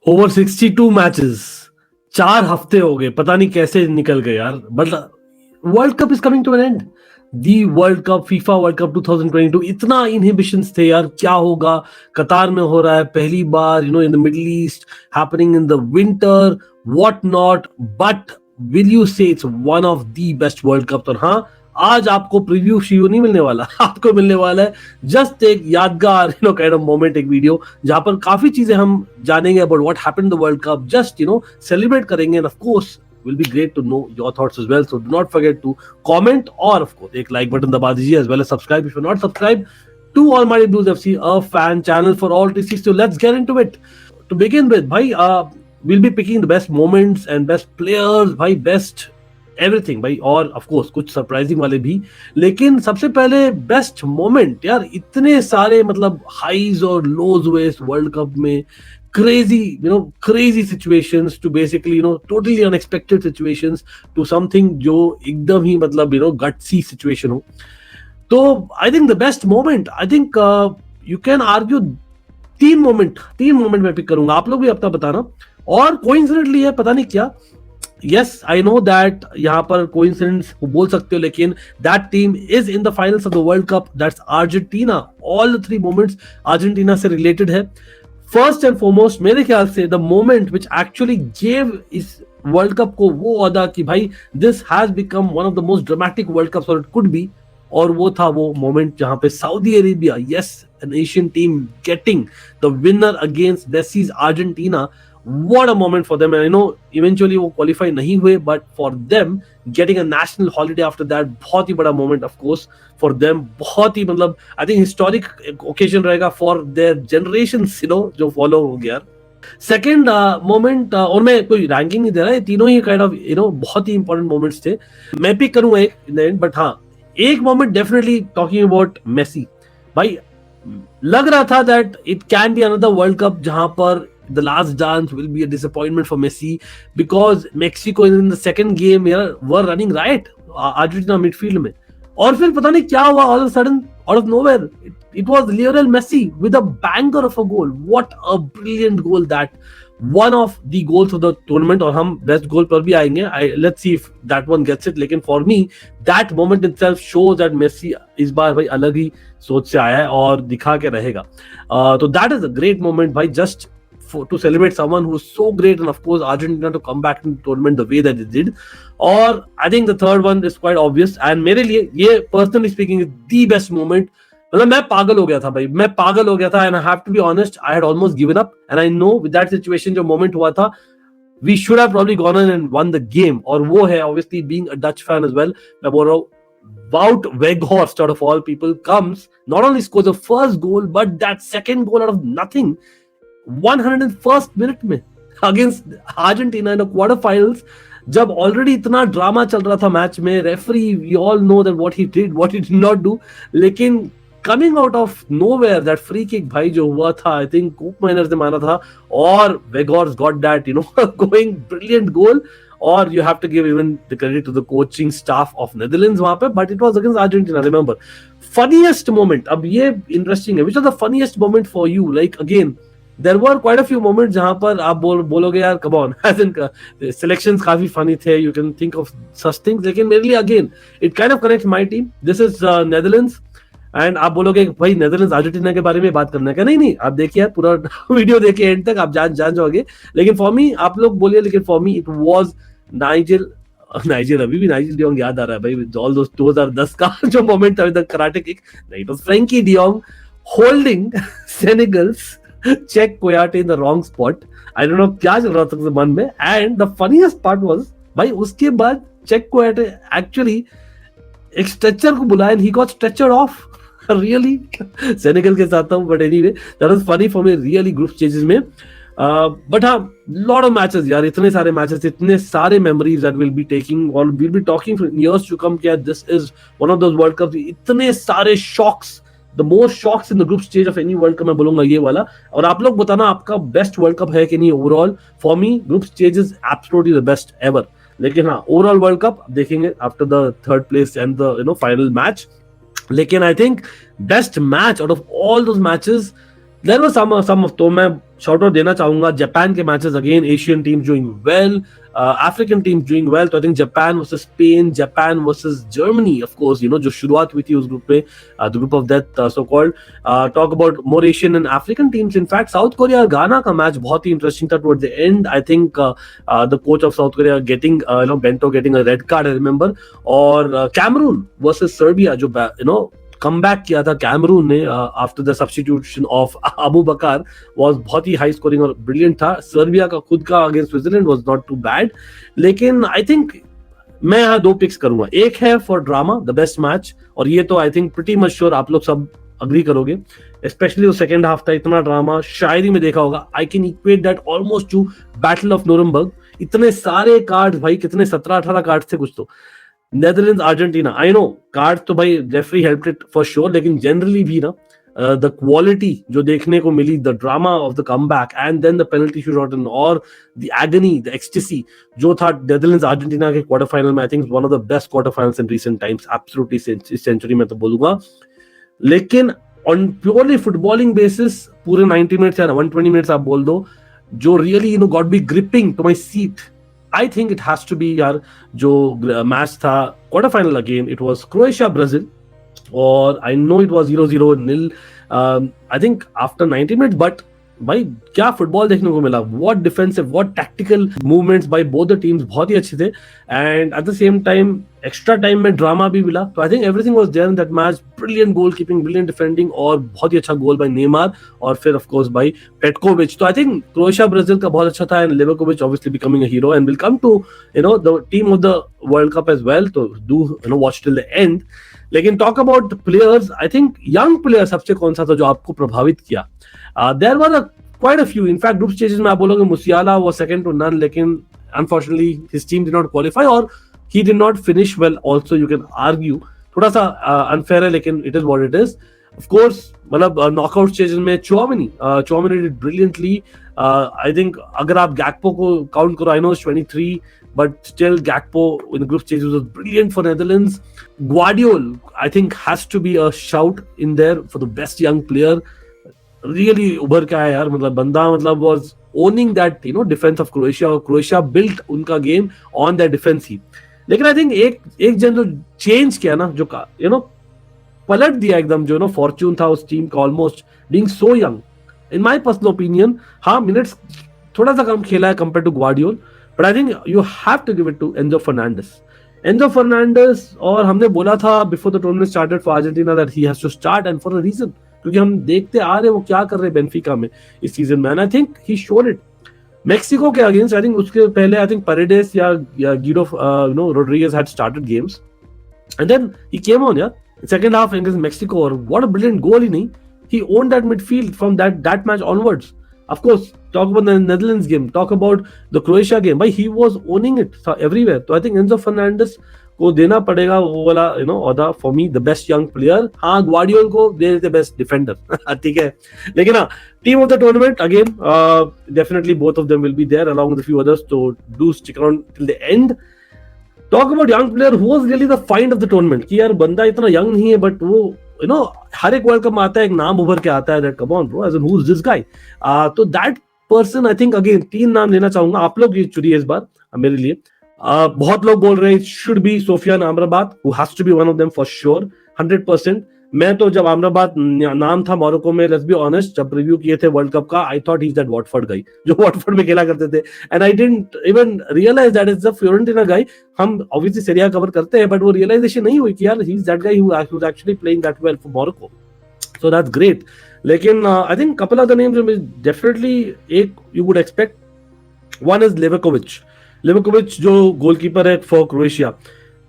Over 62 matches, 4 हफ्ते हो गए, पता नहीं कैसे निकल गए यार। But world cup is coming to an end. The world cup, FIFA world cup 2022, इतना इनहिबिशंस थे यार, क्या होगा। कतार में हो रहा है पहली बार, in the Middle East, happening in the winter, what not. But will you say it's one of the best world cup? और हाँ, आज आपको प्रीव्यू शिव नहीं मिलने वाला आपको मिलने वाला है जस्ट एक यादगार काइंड ऑफ मोमेंट, एक वीडियो जहां पर काफी चीजें हम जानेंगे about what happened the world cup, just celebrate करेंगे, and of course will be great to know your thoughts as well. So do not forget to comment, or of course एक like button दबा दीजिए, as well as subscribe if you're not subscribed to Almighty Blues FC, a fan channel for all TCs. So let's get into it. To begin with, भाई, we'll be picking the best moments and best players, भाई, best everything भाई, और of course कुछ surprising वाले भी। लेकिन सबसे पहले बेस्ट मोमेंट यार, इतने सारे मतलब हाईज और लोज हुए इस वर्ल्ड कप में, crazy situations to basically totally unexpected situations to something जो एकदम ही मतलब gutsy situation हो। तो I think the best moment, I think you can argue तीन मोमेंट मैं पिक करूंगा, आप लोग भी अपना बताना। और कोइंसिडेंटली है, पता नहीं क्या, yes, I know that यहाँ पर कोइंसिडेंस बोल सकते हो, लेकिन that team is in the finals of the World Cup, that's Argentina। all the three moments Argentina से related है। फर्स्ट एंड फॉरमोस्ट मेरे ख्याल से the moment which actually gave इस वर्ल्ड कप को वो अदा कि भाई this has become one of the most dramatic world cups, और इट कुड बी, और वो था वो मोमेंट जहां पे Saudi Arabia, yes, an Asian team getting the winner against Messi's Argentina. What a moment for them, and I know eventually वो qualify नहीं हुए, but for them getting a national holiday after that, बहुत ही बड़ा moment of course for them, बहुत ही मतलब I think historic occasion रहेगा for their generations, जो follow हो गया। सेकेंड मोमेंट, और मैं कोई रैंकिंग नहीं दे रहा है, तीनों ही काइंड ऑफ बहुत ही इंपॉर्टेंट मोमेंट्स थे, मैं पिक करूंगा एक इन द एंड। बट हाँ, एक moment definitely talking about Messi, भाई लग रहा था that it can be another world cup जहां पर the last dance will be a disappointment for Messi, because Mexico in the second game were running riot Argentina midfield में, और फिर पता नहीं क्या हुआ, all of a sudden out of nowhere it was Lionel Messi with a banger of a goal. What a brilliant goal that, one of the goals of the tournament, और हम best goal पर भी आएंगे, let's see if that one gets it। लेकिन for me that moment itself shows that Messi इस बार भाई अलग ही सोच से आया है और दिखा के रहेगा। तो that is a great moment भाई, just to celebrate someone who's so great, and of course Argentina to come back in the tournament the way that it did। और I think the third one is quite obvious, and मेरे लिए ये personally speaking is the best moment। मतलब मैं पागल हो गया था भाई, मैं पागल हो गया था, and I have to be honest, I had almost given up, and I know with that situation जो moment हुआ था, we should have probably gone on and won the game। और वो है obviously being a Dutch fan as well, मैं बोल रहा हूँ Wout Weghorst out of all people comes, not only scores the first goal but that second goal out of nothing, 101st minute में against Argentina in quarter finals, जब already इतना drama चल रहा था मैच में, referee, we all know that what he did not do, लेकिन coming out of nowhere that free kick भाई जो हुआ था, आई थिंक कूप माइनर ने मारा था, और वेगॉर्स got that going brilliant goal. और you have to give even the credit to the coaching staff of Netherlands वहां पे, but it was against Argentina, remember. Funniest moment, अब ये इंटरेस्टिंग है, which was the funniest moment for you? Like again there were quite a few moments जहां पर आप बोलोगे यार come on, as in selections काफी funny थे, you can think of such things, लेकिन मेरे लिए again it kind of connects my team, this is Netherlands, and आप बोलोगे भाई नेदरलैंड्स अर्जेंटीना के बारे में बात करना है क्या? नहीं, आप देखिए पूरा वीडियो देखिए एंड तक, आप जान जाओगे। लेकिन फॉर मी, आप लोग बोलिए, लेकिन for me it was Nigel, अभी भी नाइजल डियोंग याद आ रहा है भाई, ऑल दोस 2010 का जो मोमेंट था, कराटे किक नहीं, it was Frenkie de Jong holding Senegal's Cheikh Kouyate in the wrong spot. I don't know क्या चल रहा था उसके मन में, and the funniest part was भाई उसके बाद चेक कोयाटे एक्चुअली एक स्ट्रेचर को बुलाया, and he got stretchered off really, Senegal के साथ था, but anyway that was funny for me really group stages में। बट हाँ, लॉट ऑफ मैचेस यार, इतने सारे मैचेस, इतने सारे memories that will be taking और will be talking for years to come, क्या this is one of those world cup, इतने सारे shocks, the most shocks in the group stage of any world cup मैं बोलूंगा ये वाला। और आप लोग बताना आपका बेस्ट वर्ल्ड कप है कि नहीं overall. For me group stage is absolutely the best ever, लेकिन हाँ ओवरऑल वर्ल्ड कप देखेंगे after the third place and the final match. लेकिन I think best match out of all those matches there were some of, तो मैं shout out देना चाहूंगा Japan के matches again Asian team doing well African team doing well तो I think Japan versus Spain Japan versus Germany of course जो शुरुआत हुई थी उस ग्रुप में the group of death so called talk about more Asian and African teams in fact South Korea और Ghana का match बहुत ही इंटरेस्टिंग था towards the end I think the coach of South Korea getting Bento getting a red card I remember और Cameroon versus Serbia जो come back किया था Cameroon ने after the substitution of Aboubakar was बहुत ही high scoring और brilliant था Serbia का खुद का against Switzerland was not too bad लेकिन आई थिंक मैं यहाँ 2 पिक्स करूंगा एक है for drama the best match और ये तो I think pretty much sure आप लोग सब अग्री करोगे स्पेशली सेकंड हाफ था इतना ड्रामा शायद ही में देखा होगा I can equate that almost to battle of Nuremberg इतने सारे कार्ड भाई कितने 17-18 कार्ड थे कुछ तो Netherlands Argentina I know card तो भाई referee helped it for sure लेकिन जनरली भी ना द क्वालिटी जो देखने को मिली the drama of the comeback and then the penalty shoot और द एगनी द एक्सटेसी जो था नेदरलैंड्स अर्जेंटीना के क्वार्टर फाइनल में I think one of the best quarter finals in recent times absolutely इस सेंचुरी में तो बोलूंगा लेकिन ऑन प्योरली फुटबॉलिंग बेसिस पूरे 90 मिनट्स या 120 मिनट्स आप बोल दो जो really got be gripping to my seat I think it has to be यार जो मैच था quarter final again it was Croatia Brazil और I know it was 0-0 nil I think after 90 minutes but भाई क्या football देखने को मिला what defensive what tactical movements by both the teams बहुत ही अच्छे थे and at the same time extra time में ड्रामा भी मिला तो I think everything was there in that match brilliant goal keeping brilliant defending और बहुत ही अच्छा गोल बाय नेमार और फिर ऑफ कोर्स बाय पेटकोविच तो आई थिंक क्रोएशिया ब्राजील का बहुत अच्छा था and Livakovic obviously becoming a hero and will come to the team of the world cup as well तो do watch till the end लेकिन talk about players I think young player सबसे कौन सा था जो आपको प्रभावित किया there were quite a few in fact group stages में आप बोलोगे मुसियाला was second to none लेकिन unfortunately his team did not qualify or he did not finish well also you can argue थोड़ा सा unfair है लेकिन it is what it is of course मतलब knockout stages में Chouameni did brilliantly I think अगर आप Gakpo को count करो I know it's 23 but still Gakpo in the group stages was brilliant for Netherlands Guardiol I think has to be a shout in there for the best young player really उभर के आया यार मतलब बंदा मतलब was owning that defense of Croatia और Croatia built उनका game on their defense ही लेकिन I think एक जन जो चेंज किया ना जो पलट दिया एकदम जो फॉर्च्यून था उस टीम का almost being so young in my personal opinion हाँ मिनट्स थोड़ा सा कम खेला है compare to Gvardiol but I think you have to give it to Enzo Fernandez और हमने बोला था before the tournament started for Argentina that he has to start and for a reason क्योंकि हम देखते आ रहे वो क्या कर रहे बेंफिका में इस सीजन में and I think he showed it Mexico के अगेंस्ट आई थिंक उसके पहले आई थिंक परेडेस या Guido Rodriguez had started games and then he came on यार सेकंड हाफ अगेंस्ट मेक्सिको और व्हाट अ ब्रिलियंट गोल ही नहीं he owned that midfield from that match onwards of course talk about the Netherlands game talk about the Croatia game but he was owning it everywhere so I think Enzo Fernandez को देना पड़ेगा वो वाला और for me the best young player हाँ ग्वार्डियोल को दे the best defender ठीक है लेकिन हाँ team of the tournament again definitely both of them will be there along with a few others तो do stick around till the end talk about young player who was really the find of the tournament कि यार बंदा इतना young नहीं है but वो हर एक world cup में आता है एक नाम उभर के आता है that come on bro as an who is this guy तो that person I think again 3 नाम लेना चाहूंगा आप लोग ये चुनिए इस बार मेरे लिए बहुत लोग बोल रहे हैं should be Sofiane Amrabat who has to be one of them for sure 100% मैं तो जब अमराबाद नाम था मोरक्को में लेट्स बी ऑनेस्ट जब रिव्यू किए थे वर्ल्ड कप का I thought he is that Watford guy जो वॉटफोर्ड में खेला करते थे and I didn't even realise that is the Fiorentina guy हम ऑब्वियसली सीरिया कवर करते हैं बट वो रियलाइजेशन नहीं हुई कि यार he is that guy who was actually playing that well for Morocco so that's great लेकिन I think couple of the names definitely एक you would expect one is Livakovic जो गोलकीपर है for Croatia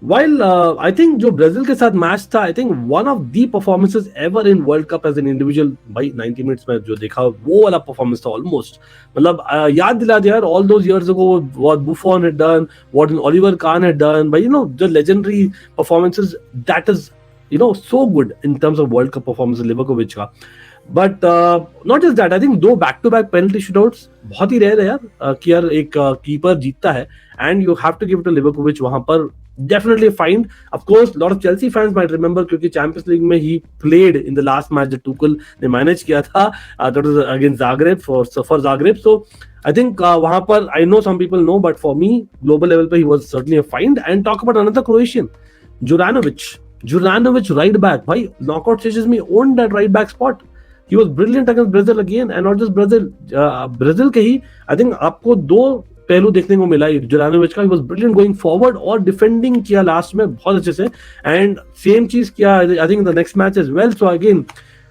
While I think जो Brazil के साथ match था I think one of the performances ever in World Cup as an individual भाई 90 minutes में जो देखा वो वाला परफॉर्मेंस था ऑलमोस्ट मतलब याद दिला दिया यार all those years ago what Buffon had done what Oliver Kahn had done but the legendary performances that is so good in terms of World Cup performance Livakovic का but not just that I think 2 back-to-back penalty shootouts बहुत ही rare है यार कि यार एक keeper जीतता है and you have to give it to Livakovic वहां पर definitely find. Of course, a lot of Chelsea fans might remember क्योंकि Champions League में he played in the last match that Tuchel ने manage किया था, that was against Zagreb for Zagreb. So I think वहाँ पर I know some people know, but for me global level पे he was certainly a find. And talk about another Croatian, Juranovic right back. भाई knockout stages में owned that right back spot. He was brilliant against Brazil again, and not just Brazil. Brazil के ही I think आपको दो पहलू देखने को मिला जुरानोविच का. He was brilliant going forward और डिफेंडिंग किया लास्ट में बहुत अच्छे से, एंड सेम चीज किया I think the next match as well. So again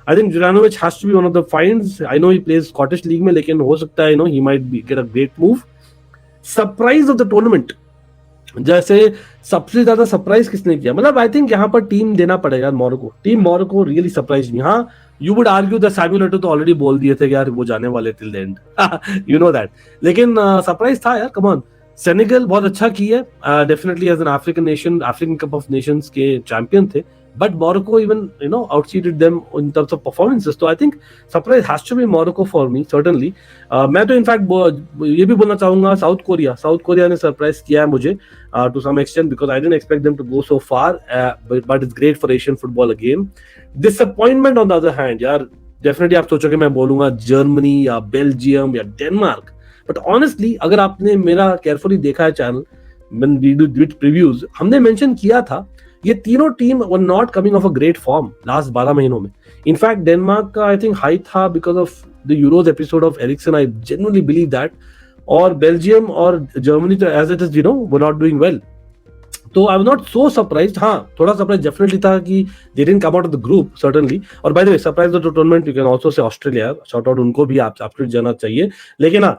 I think Juranovic has to be one of the finds. I know he plays Scottish league में, लेकिन हो सकता है he might be get a great move. Surprise of the tournament, जैसे सबसे ज्यादा surprise किसने किया, मतलब आई थिंक यहाँ पर टीम देना पड़ेगा Morocco. Team Morocco really surprise नहीं. हाँ, you would argue that Samuel Eto'o तो ऑलरेडी बोल दिए थे यार वो जाने वाले till the end, you know that, लेकिन सरप्राइज था यार. कम ऑन, सेनेगल बहुत अच्छा की है, definitely as an African nation, African cup of nations के चैंपियन थे, but Morocco even outseeded them in terms of performances. So I think surprise has to be Morocco for me certainly. मैं तो in fact ये भी बोलना चाहूंगा south Korea ने surprise किया है मुझे to some extent, because I didn't expect them to go so far, but it's great for Asian football again. Disappointment on the other hand यार, definitely आप सोचोगे मैं बोलूंगा जर्मनी या बेल्जियम या डेनमार्क, but honestly अगर आपने मेरा केयरफुली देखा है channel, when we did previews, हमने मेंशन किया था ये तीनों team were not coming off a great form last 12 महीनों में. इनफैक्ट डेनमार्क का आई थिंक हाई था because of the Euros episode of Eriksen, I genuinely believe that. और बेल्जियम और जर्मनी तो as it is were not doing well. तो I was not so surprised. हाँ, थोड़ा सरप्राइज डेफिनेटली था कि they didn't come out of the group certainly. और by the way surprise of the tournament you can also say Australia, shout out उनको भी आप आपको जाना चाहिए. लेकिन हाँ,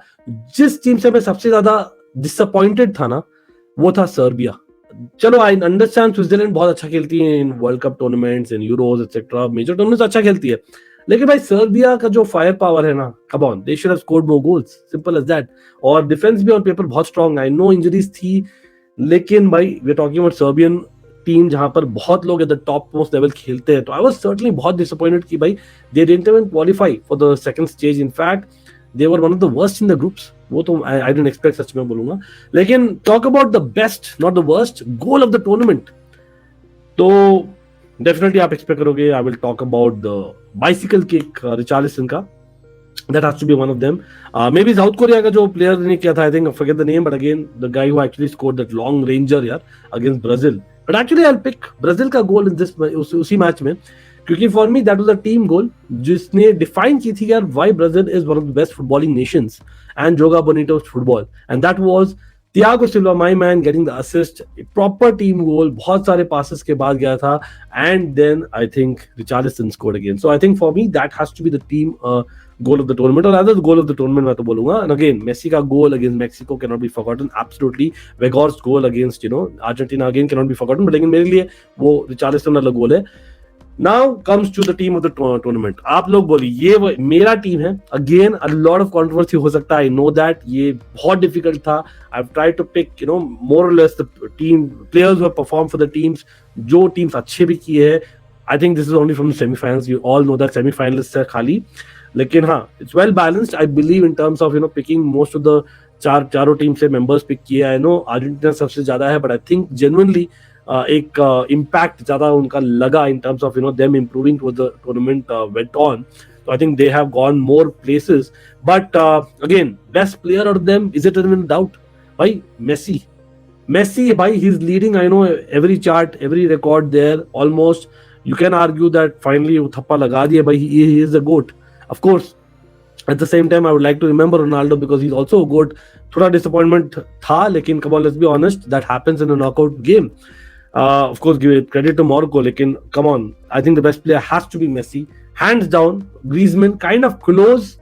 जिस टीम से मैं सबसे ज्यादा डिसअपॉइंटेड था ना, वो था सर्बिया. चलो आई अंडरस्टैंड स्विट्जरलैंड बहुत अच्छा खेलती है in world cup tournaments, in Euros etcetera, major tournaments अच्छा खेलती है, लेकिन भाई सर्बिया का जो फायर पावर है ना, come on, they should have scored more goals, simple as that. और डिफेंस भी ऑन पेपर बहुत स्ट्रांग. आई नो इंजरीज थी, लेकिन भाई we are talking about Serbian team जहां पर बहुत लोग at the top most level खेलते हैं. तो आई वाज सर्टेनली बहुत डिसअपॉइंटेड कि भाई they didn't even qualify for the second stage. In fact they were one of the worst in the groups. वो तो आई डिडंट एक्सपेक्ट, सच में बोलूंगा. लेकिन talk about the best not the worst goal of the tournament, तो definitely आप expect करोगे I will talk about the bicycle kick Richarlison का. that has to be one of them. Maybe South Korea का जो player ने किया था, I think I forget the name, but again the guy who actually scored that long ranger यार against Brazil. But actually I'll pick Brazil का goal in this उसी match में, क्योंकि for me that was a team goal जिसने define की थी यार why Brazil is one of the best footballing nations and joga bonito football, and that was Thiago Silva, my man, getting the assist, proper team goal, बहुत सारे passes के बाद गया था, and then I think Richarlison scored again. So I think for me that has to be the team goal of the tournament, or rather the goal of the tournament मैं तो बोलूँगा. And again Messi का goal against Mexico cannot be forgotten, absolutely. Weghorst's goal against Argentina again cannot be forgotten, but लेकिन मेरे लिए वो Richarlison वाला goal है. Now comes to the team of the tournament. आप लोग बोलिए ये मेरा टीम है. Again a lot of controversy हो सकता है, I know that. ये बहुत difficult था. I've tried to pick more or less the team players who have performed for the teams, जो teams अच्छे भी किए हैं. I think this is only from the semi-finals. You all know that semi-finalists है खाली. लेकिन हाँ, it's well balanced. I believe in terms of picking most of the चारों टीम से members pick किए. I know Argentina सबसे ज्यादा है, but I think genuinely एक impact ज्यादा उनका लगा in terms of them improving towards the tournament went on. So I think they have gone more places. But again, best player out of them, is it even in doubt? Bhai, Messi, bhai, he's leading. I know every chart, every record there almost. You can argue that finally thappa laga diya, bhai, he is a GOAT. Of course, at the same time, I would like to remember Ronaldo because he's also a GOAT. थोड़ा disappointment था, लेकिन come on, let's be honest, that happens in a knockout game. Of course, give credit to Morocco, lekin come on, I think the best player has to be Messi, hands down. Griezmann kind of close,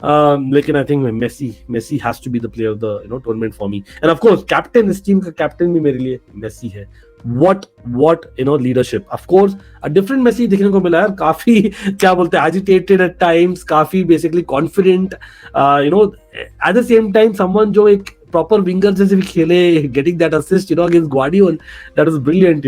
lekin I think Messi has to be the player of the tournament for me. And of course, captain, this team ka captain bhi mere liye Messi hai. What leadership. Of course, a different Messi दिखने को मिला यार, काफी क्या बोलते हैं, agitated at times, काफी basically confident, at the same time someone जो एक proper winger जैसे भी खेले, getting that assist against Guardiola, that was brilliant.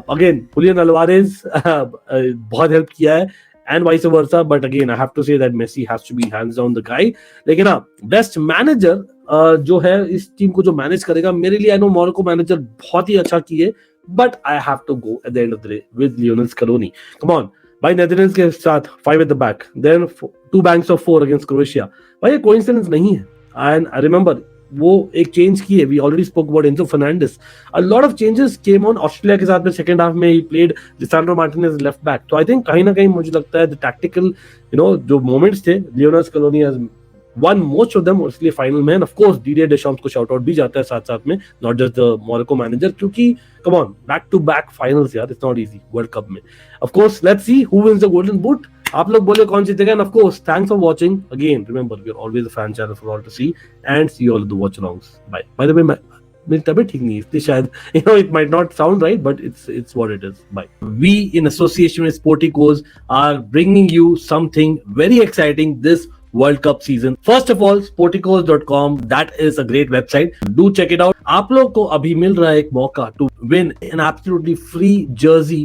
Again Julian Alvarez बहुत help किया है, and vice versa. But again, I have to say that Messi has to be hands down the guy. लेकिन हाँ, best manager जो है इस team को जो मैनेज करेगा, मेरे लिए आई नो मोनाको मैनेजर बहुत ही अच्छा की है, but I have to go at the end of the day with Lionel Scaloni. Come on भाई, नेदरलैंड्स के साथ 5 at the back, then 2 banks of 4 against Croatia. भाई ये कोइंसिडेंस नहीं है. एंड आई रिमेंबर वो एक चेंज की है. We already spoke about Enzo Fernandez. A lot of changes came on Australia के साथ में. सेकंड हाफ में he played Lisandro Martinez left back. तो आई थिंक कहीं ना कहीं मुझे लगता है द टैक्टिकल जो मोमेंट्स थे, Lionel Scaloni has won most of them, और इसलिए फाइनल में ऑफ कोर्स डीडियर डेशम्स को शाउट आउट भी जाता है साथ साथ में, not just the Monaco manager, क्योंकि come on, back to back finals यार, it's not easy world cup में. Of course let's see who wins the golden boot. आप लोग बोले कौन जीतेगा. And of course thanks for watching again. Remember we are always a fan channel for all to see and see all the watch alongs. By the way, मेरी तबीयत ठीक नहीं है इसलिए शायद it might not sound right, but it's what it is. Bye. We in association with Sporticos are bringing you something very exciting this World Cup season. First of all, sporticos.com, that is a great website. Do check it out. आप लोग को अभी मिल रहा है एक मौका to win an absolutely free jersey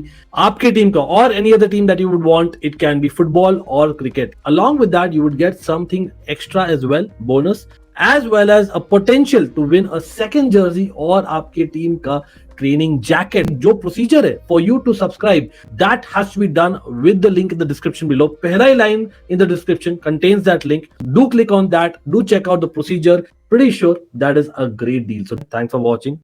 आपके team का or any other team that you would want. It can be football or cricket. Along with that, you would get something extra as well, bonus, as well as a potential to win a second jersey और आपके team का training jacket. जो procedure है for you to subscribe, that has to be done with the link in the description below. पहला ही line in the description contains that link. Do click on that, do check out the procedure. Pretty sure that is a great deal. So thanks for watching.